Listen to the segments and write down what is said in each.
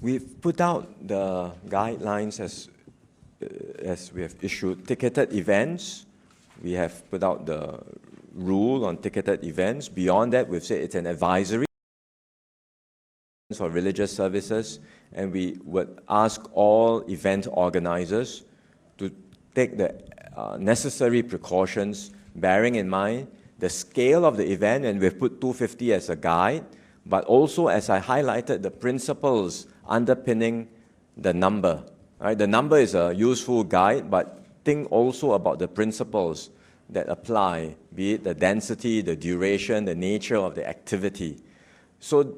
We've put out the guidelines as we have issued ticketed events. We have put out the rule on ticketed events. Beyond that, we've said it's an advisory for religious services, and we would ask all event organizers to take the necessary precautions, bearing in mind the scale of the event, and we've put 250 as a guide, but also, as I highlighted, the principles underpinning the number. Right? The number is a useful guide, but think also about the principles that apply, be it the density, the duration, the nature of the activity. So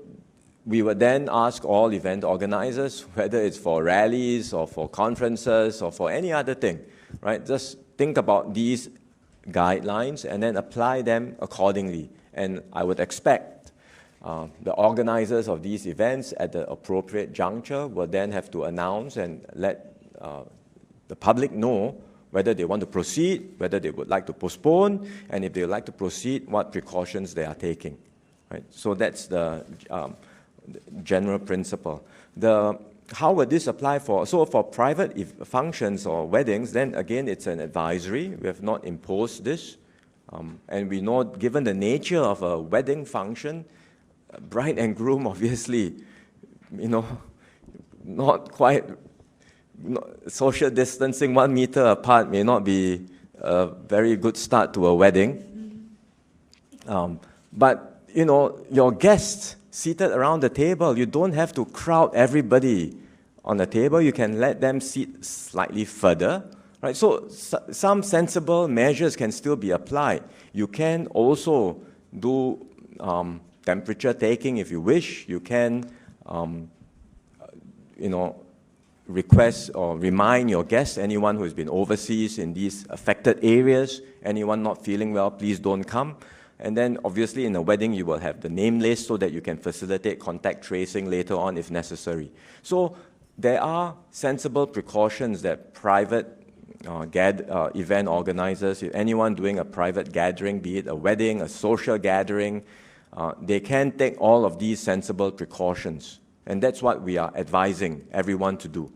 we would then ask all event organizers, whether it's for rallies or for conferences or for any other thing, right? Just think about these guidelines and then apply them accordingly. And I would expect the organizers of these events at the appropriate juncture will then have to announce and let the public know whether they want to proceed, whether they would like to postpone, and if they would like to proceed, what precautions they are taking. Right? So that's the general principle. How would this apply for private functions or weddings? Then again, it's an advisory. We have not imposed this. And we know, given the nature of a wedding function, bride and groom, obviously, not quite, social distancing 1 meter apart may not be a very good start to a wedding. But, your guests seated around the table, you don't have to crowd everybody on the table. You can let them sit slightly further. Right? So some sensible measures can still be applied. You can also do temperature taking if you wish. You can, request or remind your guests, anyone who has been overseas in these affected areas, anyone not feeling well, please don't come. And then obviously in a wedding, you will have the name list so that you can facilitate contact tracing later on if necessary. So there are sensible precautions that private event organizers, if anyone doing a private gathering, be it a wedding, a social gathering, they can take all of these sensible precautions. And that's what we are advising everyone to do.